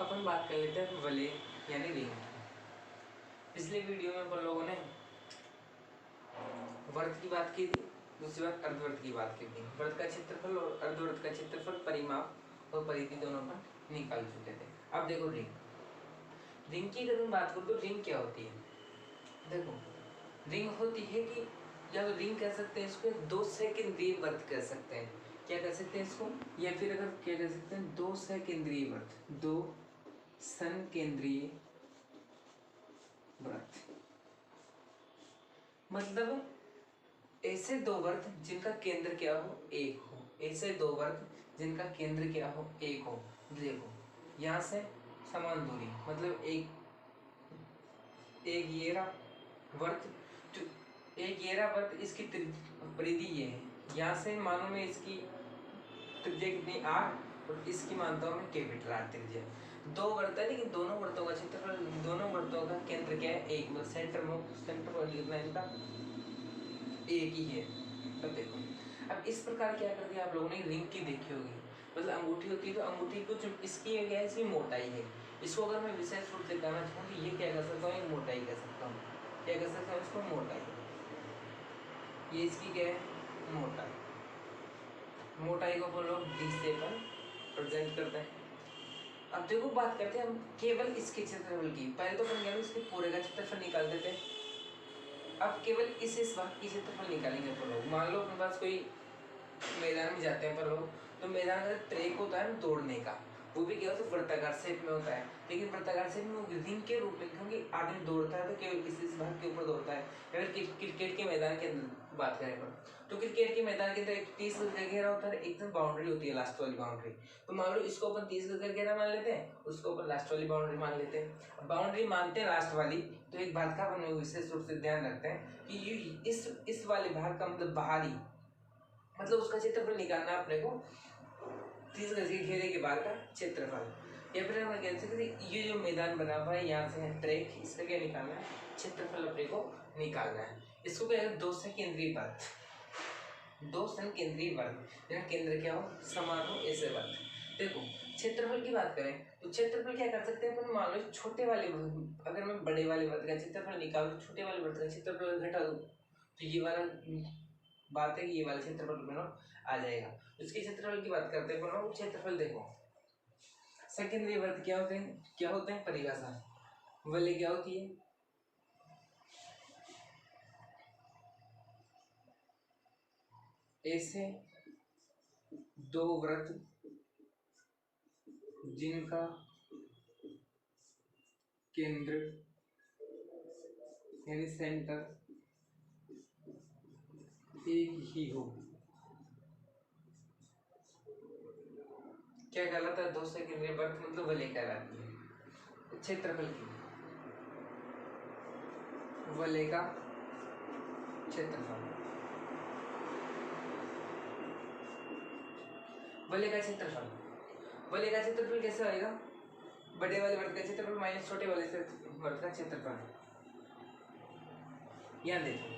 अपन बात कर लेते हैं वलय यानी रिंग। पिछले वीडियो में अपन लोगों ने वर्त की बात की थी, दूसरी बात अर्धवर्त की बात की थी। वर्त का क्षेत्रफल और अर्धवर्त का क्षेत्रफल परिमाप और परिधि दोनों का निकाल चुके थे। अब देखो रिंग की अगर मैं बात करूँ तो रिंग क्या होती है। देखो रिंग होती है कि या तो रिंग कह सकते हैं इसको, दो सकेंद्रीय वर्त कह सकते हैं। क्या कह सकते हैं इसको, या फिर अगर क्या कह सकते हैं दो सकेंद्रीय वर्त, दो संकेंद्रीय वर्त। मतलब ऐसे दो वर्त जिनका केंद्र क्या हो, एक हो। ऐसे दो वर्त जिनका केंद्र क्या हो, एक हो। देखो यहाँ से समान दूरी, मतलब एक ये रहा वर्त, एक ये रहा वर्त, इसकी परिधि ये है। यहाँ से मानो मैं इसकी त्रिज्या कितनी, 8, और इसकी मानता हूँ मैं कैपिटल R त्रिज्या। दो वर्त है लेकिन दोनों वर्तों का क्षेत्रफल, दोनों वर्तों का केंद्र क्या है, एक। मतलब सेंटर कितना है इनका, एक ही है। अब देखो, अब इस प्रकार क्या कर दिया आप लोगों ने, रिंग की देखी होगी। मतलब अंगूठी होती है तो अंगूठी कुछ इसकी क्या है, इसकी मोटाई है। इसको अगर मैं विशेष रूप से कहना चाहूँ तो ये क्या कर सकता हूँ, मोटाई कह सकता हूँ। क्या कह सकता हूँ इसको, मोटाई। ये इसकी क्या है, मोटाई। मोटाई को हम लोग डी से पर प्रेजेंट करते हैं। अब देखो बात करते हैं हम केवल इसके क्षेत्रफल की। पहले तो अपन क्या इसके पूरे का क्षेत्रफल निकाल देते हैं। अब केवल इस भाग की क्षेत्रफल निकालेंगे अपन लोग। मान लो अपने पास कोई मैदान में जाते हैं पर लोग, तो मैदान का ट्रैक होता है दौड़ने का, वो भी क्या होता है वृत्ताकार शेप में होता है। लेकिन वृत्ताकार शेप में रिंग के रूप में, क्योंकि आदमी दौड़ता है तो केवल इस भाग के ऊपर दौड़ता है। अगर क्रिकेट के मैदान के अंदर बात करें तो क्रिकेट के मैदान के अंदर 30 गज का घेरा होता है, एकदम बाउंड्री होती है, लास्ट वाली बाउंड्री। तो मान लो इसको अपन 30 गज का घेरा मान लेते हैं, उसको अपन लास्ट वाली बाउंड्री मान लेते हैं। बाउंड्री मानते हैं लास्ट वाली, तो एक बात का अपन विशेष रूप से ध्यान रखते हैं कि इस वाले भाग का मतलब बाहरी, मतलब उसका क्षेत्रफल निकालना है अपने को, 30 गज के घेरे के बाहर का क्षेत्रफल। या फिर हम कह सकते हैं ये जो मैदान बना हुआ है यहाँ से है ट्रैक, इसका क्या निकालना है, क्षेत्रफल अपने को निकालना है। इसको क्या है, दो संकेंद्रीय वर्त, दो संकेंद्रीय वर्त, जहाँ केंद्र क्या हो, समान हो, ऐसे वर्त। देखो क्षेत्रफल की बात करें तो क्षेत्रफल क्या कर सकते हैं अपन, मान लो छोटे वाले, अगर मैं बड़े वाले वर्त का क्षेत्रफल निकालूं, छोटे वाले वर्त का क्षेत्रफल घटा दूं, तो ये वाला बात है कि ये वाला क्षेत्रफल में आ जाएगा। इसके क्षेत्रफल की बात करते हैं, क्षेत्रफल देखो सेकेंडरी वर्त क्या होते हैं, परिभाषा वलय क्या होती है, ऐसे दो वृत्त जिनका केंद्र यानी सेंटर एक ही हो। क्या कहलाता है, दो सेकेंडरी वर्त मतलब वलय कहलाती है। क्षेत्रफल की, वलय का क्षेत्रफल, वलय का क्षेत्रफल, वलय का क्षेत्रफल कैसे आएगा, बड़े वाले वर्त का क्षेत्रफल माइनस छोटे वाले वर्त का क्षेत्रफल। यहाँ देखो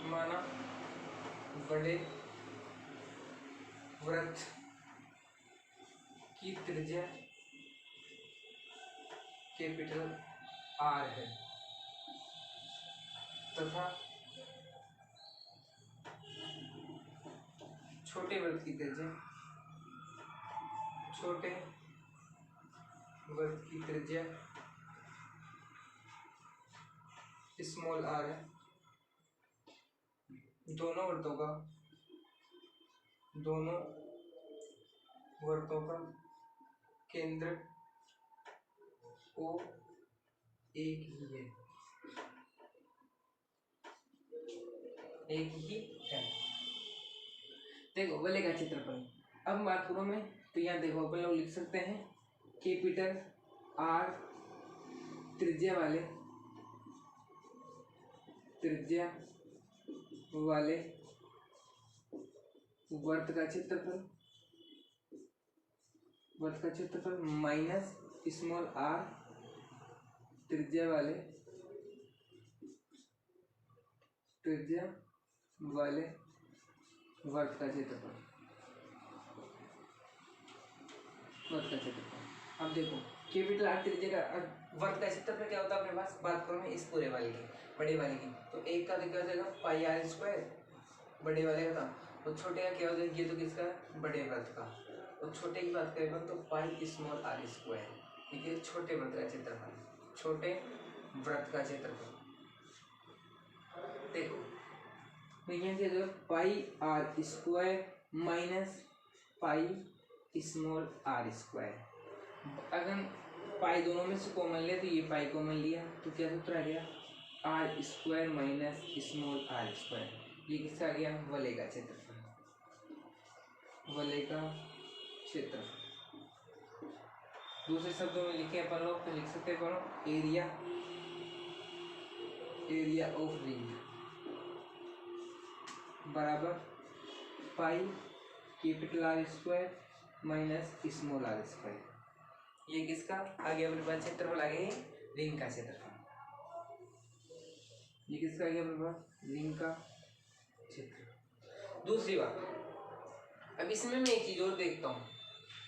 माना बड़े वृत्त की त्रिज्या कैपिटल R है तथा छोटे वृत्त की त्रिज्या, छोटे वृत्त की त्रिज्या स्मॉल r है। दोनों वर्तों का केंद्र O एक ही है, एक ही है। देखो वलय का क्षेत्रफल, अब बात करूं मैं तो यहाँ देखो अपन लोग लिख सकते हैं कैपिटल R त्रिज्या वाले वर्त का क्षेत्रफल माइनस स्मॉल r त्रिज्या वाले वर्त का क्षेत्रफल। वर्त का क्षेत्रफल। अब देखो कैपिटल आर त्रिज्या का वर्त का क्षेत्रफल क्या होता है अपने पास, बात करो मैं इस पूरे वाले की, बड़े वाले की, तो एक का क्या हो जाएगा पाई आर स्क्वायर बड़े वाले का था, और छोटे का क्या हो जाएगा, ये तो किसका है बड़े व्रत का, और छोटे की बात करें तो पाई स्मॉल आर स्क्वायर, ठीक है छोटे व्रत का क्षेत्रफल, छोटे व्रत का क्षेत्रफल। देखो तो pi R square minus pi small R square. अगर पाई दोनों में से कॉमन ले तो ये पाई कॉमन लिया तो क्या सूत्र आ गया R square minus small R square. ये किसका आ गया वलय का क्षेत्रफल, वलय का क्षेत्रफल। दूसरे शब्दों में लिखे अपन लोग तो लिख सकते हैं अपन एरिया, एरिया ऑफ रिंग बराबर pi capital R square minus small R square. ये किसका आ गया अपने पास क्षेत्रफल आ गया रिंग का क्षेत्रफल। ये किसका आ गया अपने पास रिंग का क्षेत्र। दूसरी बात, अब इसमें मैं एक चीज और देखता हूँ,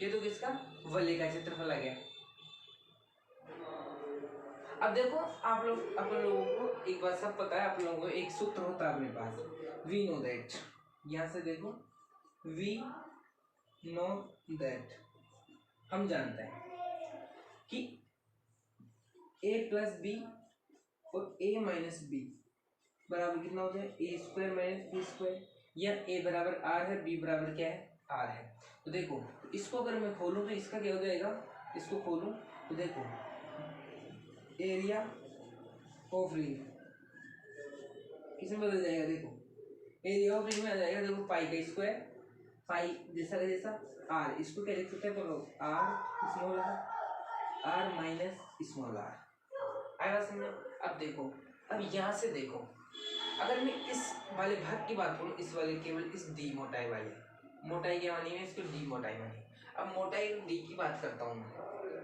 ये तो किसका वलय का क्षेत्रफल आ गया। अब देखो आप लोग अपन लोगों को एक बात सब पता है, आप लोगों को एक सूत्र होता है अपने पास, वी नो दैट, यहां से देखो वी नो दैट, हम जानते हैं कि a प्लस बी और a माइनस बी बराबर कितना होता है ए स्क्वायर माइनस बी स्क्वायर, या a बराबर आर है b बराबर क्या है आर है। तो देखो इसको अगर मैं खोलूं तो इसका क्या हो जाएगा, इसको खोलूं तो देखो एरिया ऑफ रिंग किसमें बदल जाएगा, देखो एरिया ऑफ रिंग में आ जाएगा, देखो पाई का स्क्वायर, पाई जैसा का जैसा आर, इसको क्या लिख सकते हैं लोग R small R minus small R आएगा समझ। अब देखो अब यहाँ से देखो अगर मैं इस वाले भाग की बात करूँ, इस वाले केवल इस डी मोटाई वाले, मोटाई क्या मानी है इसको डी मोटाई मानी। अब मोटाई डी की बात करता हूँ मैं,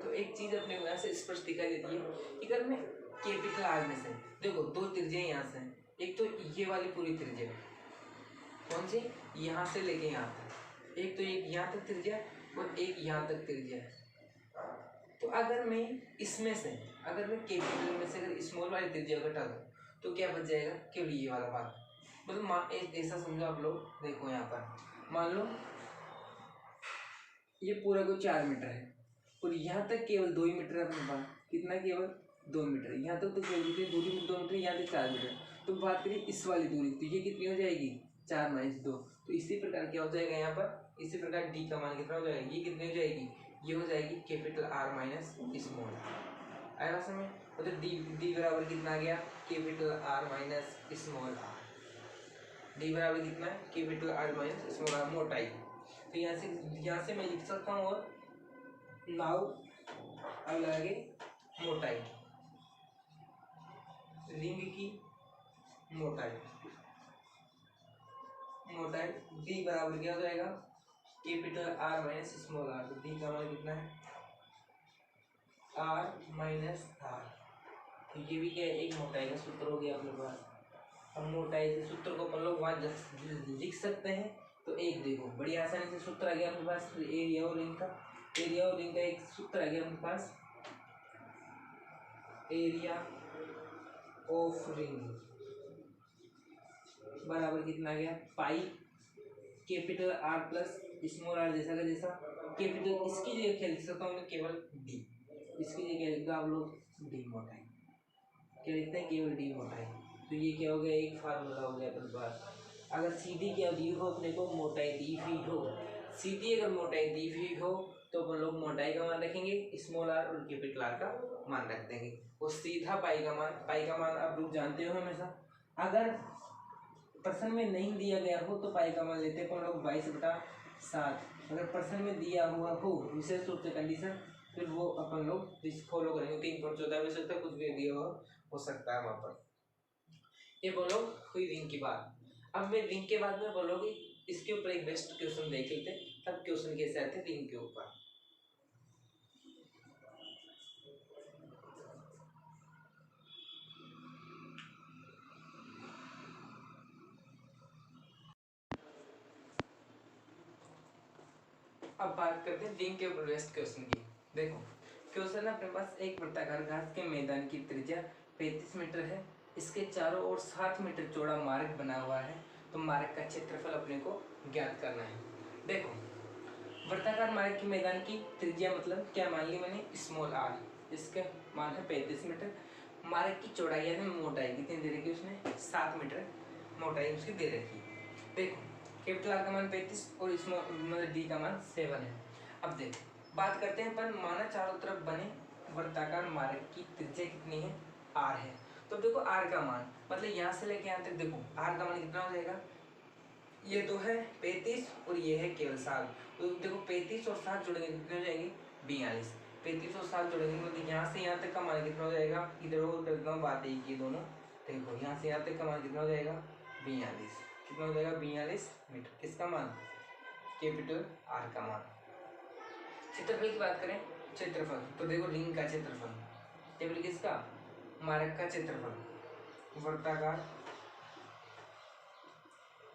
तो एक चीज अपने को यहाँ से स्पष्ट दिखाई देती है कि अगर मैं कैपिटल आर में से देखो दो त्रिज्याएं यहाँ से, एक तो ये वाली पूरी त्रिज्या कौन सी यहाँ से लेके यहाँ तक, एक तो एक यहाँ तक त्रिज्या और एक यहाँ तक त्रिज्या है। तो अगर मैं इसमें से अगर मैं कैपिटल में से अगर स्मॉल वाली त्रिज्या घटा दूँ तो क्या बच जाएगा केवल ये वाला भाग, मतलब ऐसा समझो आप लोग, देखो यहाँ पर मान लो ये पूरा को 4 मीटर है और यहाँ तक केवल 2 ही मीटर है अपने पास, कितना केवल 2 मीटर, यहाँ तक तो केवल कितनी दूरी 2 मीटर, यहाँ तक 4 मीटर। तो बात करें इस वाली दूरी तो ये कितनी हो जाएगी 4 माइनस 2, तो इसी प्रकार क्या हो जाएगा यहाँ पर, इसी प्रकार डी का मान कितना हो जाएगा, ये कितनी हो जाएगी, ये हो जाएगी कैपिटल आर माइनस स्मॉल आएगा समय, मतलब डी डी बराबर कितना आ गया capital R minus small R, D बराबर कितना है capital R minus small R मोटाई। तो यहाँ से मैं लिख सकता हूँ, और नाउ अब लगे मोटाई, रिंग की मोटाई, मोटाई डी बराबर क्या हो जाएगा capital R minus small R, तो डी का मान कितना है आर माइनस आर। तो ये भी क्या है एक मोटाई का सूत्र हो गया अपने पास। हम मोटाई के सूत्र को अपन लोग वहाँ लिख सकते हैं, तो एक देखो बड़ी आसानी से सूत्र आ गया अपने पास एरिया और रिंग का, एरिया और रिंग का एक सूत्र आ गया अपने पास एरिया ऑफ रिंग बराबर कितना आ गया pi capital R plus small R जैसा का जैसा, कैपिटल इसकी जगह क्या लिख सकता हूँ केवल डी, इसकी जगह क्या लिखता आप लोग डी मोटाई, क्या लिखते हैं केवल डी मोटाई। तो ये क्या हो गया एक फार्मूला हो गया अपने पास। अगर सीधी क्या दी हो अपने को मोटाई दी हुई हो, सीधी अगर मोटाई दी हुई हो तो अपन लोग मोटाई का मान रखेंगे स्मॉल आर और कैपिटल आर का मान रख देंगे, और सीधा पाई का मान आप लोग जानते हो हमेशा, अगर प्रश्न में नहीं दिया गया हो तो पाई का मान लेते हैं अपन लोग 22/7, अगर प्रश्न में दिया हुआ हो विशेष रूप से कंडीशन फिर वो अपन लोग फॉलो करेंगे, 3.14 विशेष तक कुछ भी दिया हो सकता है वहाँ पर। ये बोलो हुई रिंग की बात। अब मैं रिंग के बाद में बोलोगे इसके ऊपर एक बेस्ट क्वेश्चन देख लेते, तब क्वेश्चन कैसे आते रिंग के ऊपर। अब बात करते हैं दिन के बेस्ट क्वेश्चन की। देखो क्वेश्चन अपने पास एक वृत्ताकार घास के मैदान की त्रिज्या 35 मीटर है, इसके चारों ओर 7 मीटर चौड़ा मार्ग बना हुआ है, तो मार्ग का क्षेत्रफल अपने को ज्ञात करना है। देखो वृत्ताकार मार्ग के मैदान की त्रिज्या मतलब क्या मान ली मैंने, स्मॉल आर, इसके मान है 35 मीटर। मार्ग की चौड़ाई यानी मोटाई कितनी दे रखी है उसने, 7 मीटर मोटाई उसकी दे रखी है। देखो कैपिटल आर का मान 35 और स्मॉल मतलब डी का मान 7 है। अब देखो बात करते हैं अपन, माना चारों तरफ बने वृत्ताकार मार्ग की त्रिज्या कितनी है, आर है। तो देखो आर का मान मतलब यहाँ से लेके यहाँ तक, देखो आर का मान कितना हो जाएगा, ये तो है 35 और ये है केवल 7, तो देखो 35 और 7 जोड़ेंगे कितने हो जाएंगे, 42। 35 और 7 जोड़ेंगे मतलब यहाँ से यहाँ तक का मान कितना हो जाएगा, इधर उधर बात एक ही दोनों, देखो यहाँ से यहाँ तक का मान कितना हो जाएगा 42, कितना हो जाएगा 42 मीटर। किसका मान, कैपिटल आर का मान। क्षेत्रफल की बात करें, क्षेत्रफल तो देखो रिंग का क्षेत्रफल, केवल किसका, मार्ग का क्षेत्रफल,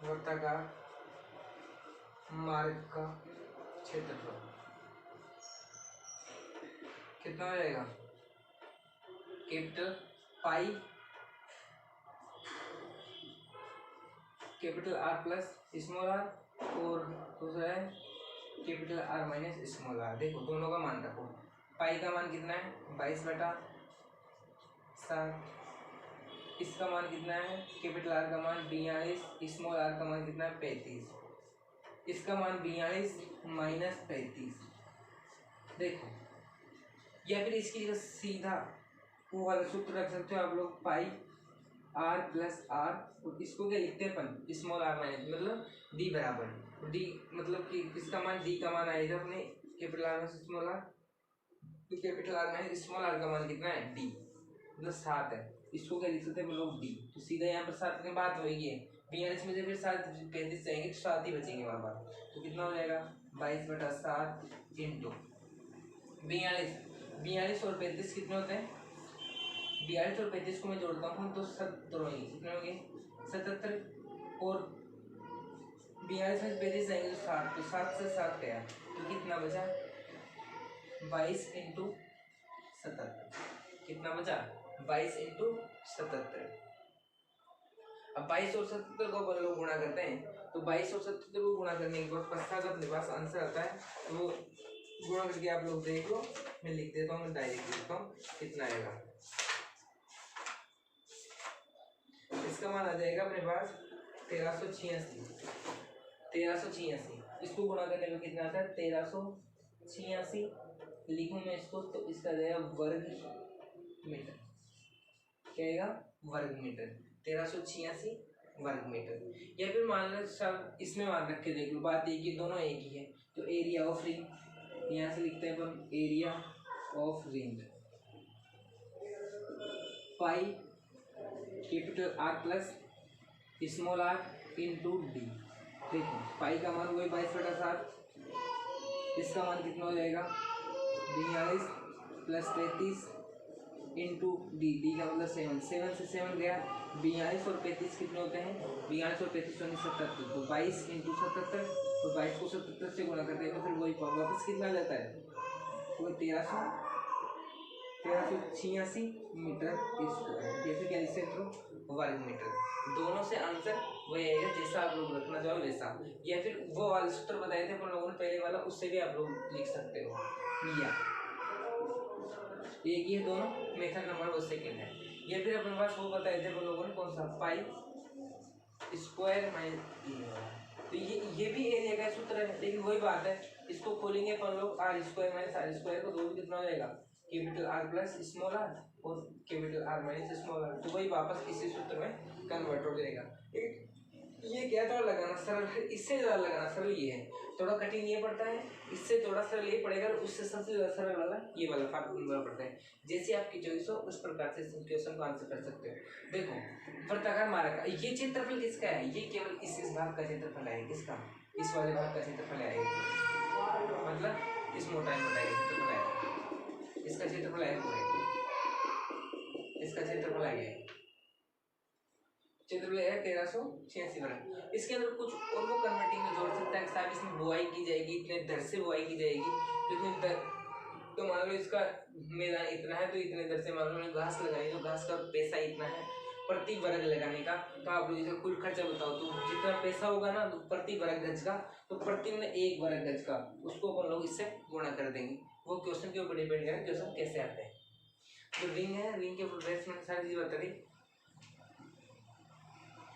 वृत्ताकार मार्ग का क्षेत्रफल कितना हो जाएगा, capital pi capital R plus small R, और दूसरा है capital R minus small R. देखो दोनों का मान रखो, पाई का मान कितना है 22/7, इसका मान कितना है, कैपिटल आर का मान 42, स्मॉल आर का मान कितना है 35, इसका मान 42 माइनस 35। देखो या फिर इसकी जगह सीधा वो वाला सूत्र रख सकते हो आप लोग, पाई आर प्लस आर, और इसको क्या लिखते हैं अपन, स्मॉल आर माइनस मतलब डी बराबर डी, मतलब कि इसका मान डी का मान आएगा अपने capital R minus small R, तो capital R minus small R का मान कितना है डी, मतलब 7 है, इसको क्या लिख सकते हैं हम लोग डी, तो सीधा यहाँ पर 7 की बात होगी है, 42 में से फिर 7 35 जाएंगे तो 7 ही बचेंगे वहाँ पर, तो कितना हो जाएगा 22/7 इंटू 42 और 35 कितने होते हैं, 42 और 35 को मैं जोड़ता हूँ तो 70 होंगे, कितने होंगे 77, और 42 में 35 जाएंगे तो 7, तो 7 से 7 गया तो कितना बचा 22 इंटू 77, कितना बचा 22 इंटू 77। अब 22 और 77 को अपन लोग गुणा करते हैं, तो 22 और 77 को गुणा करने के बाद पश्चात अपने पास आंसर आता है, तो वो गुणा करके आप लोग देख लो, मैं लिख देता हूँ, मैं डायरेक्ट लिखता हूँ कितना आएगा, इसका मान आ जाएगा अपने पास 1386, इसको गुणा करने में कितना आता है 1386, लिखूं मैं इसको तो इसका जाएगा वर्ग मीटर, क्या आएगा वर्ग मीटर, 1386 वर्ग मीटर। या फिर मान लो सब इसमें मान रख के देख लो, बात एक ही, दोनों एक ही है, तो एरिया ऑफ रिंग यहाँ से लिखते हैं अपन, area of ring pi capital R plus small R into D. देखो पाई का मान वही 22/7, इसका मान कितना हो जाएगा 42 प्लस 33 इंटू डी, डी का मतलब 7, 7 से 7 गया, 42 और 35 कितने होते हैं, 42 और 35 होने 77, तो 22 इंटू 77, तो 22 को 77 से गुणा करते हैं तो फिर वही वापस कितना आ जाता है, वही 1386 मीटर स्क्वायर, जैसे क्या लिख सकते हो वर्ग मीटर, दोनों से आंसर वही आएगा जैसा आप लोग रखना चाहो वैसा, या फिर वो वाले सूत्र बताए थे अपन लोगों ने पहले वाला, उससे भी आप लोग लिख सकते हो, या एक ही है दोनों, मेथड नंबर वो सेकेंड है, या फिर अपने पास वो बताए थे अपन लोगों ने कौन सा, पाई स्क्वायर माइनस, तो ये भी एरिया का सूत्र है, लेकिन वही बात है, इसको खोलेंगे अपन लोग R square minus R square को, दो भी कितना हो जाएगा capital R plus small R और capital R minus small R, तो वही वापस इसी सूत्र में कन्वर्ट हो जाएगा। ये क्या थोड़ा लगाना सरल है, इससे ज़्यादा लगाना सरल ये है, थोड़ा कठिन ये पड़ता है, इससे थोड़ा सरल ये पड़ेगा, उससे सबसे ज़्यादा सरल वाला ये वाला फार्मूला पड़ता है, जैसे आपकी चॉइस हो उस प्रकार से क्वेश्चन को आंसर कर सकते हो। देखो वृत्ताकार मार्ग का ये क्षेत्रफल किसका है, ये केवल इस भाग का क्षेत्रफल है, किसका, इस वाले भाग का क्षेत्रफल है, मतलब इस मोटाई का क्षेत्रफल है, इसका क्षेत्रफल है पूरे, इसका क्षेत्रफल आ गया, चतुर्भुज है 1386 वर्ग। इसके अंदर कुछ और वो कन्वर्टिंग में जोड़ सकता है कि साहब इसमें बुआई की जाएगी, इतने दर से बुआई की जाएगी, इतने दर, तो मान लो इसका मैदान इतना है तो इतने दर से मान लो घास लगाई, तो घास का पैसा इतना है प्रति वर्ग लगाने का। तो आप लोग इसका कुल खर्चा बताओ, तो जितना पैसा होगा ना प्रति वर्ग गज का, तो प्रति में 1 वर्ग गज का, उसको अपन लोग इससे गुणा कर देंगे। वो क्वेश्चन के ऊपर डिपेंड करें क्वेश्चन कैसे आते हैं। जो रिंग है, रिंग के फुल ड्रेस में सारी चीज बता दी।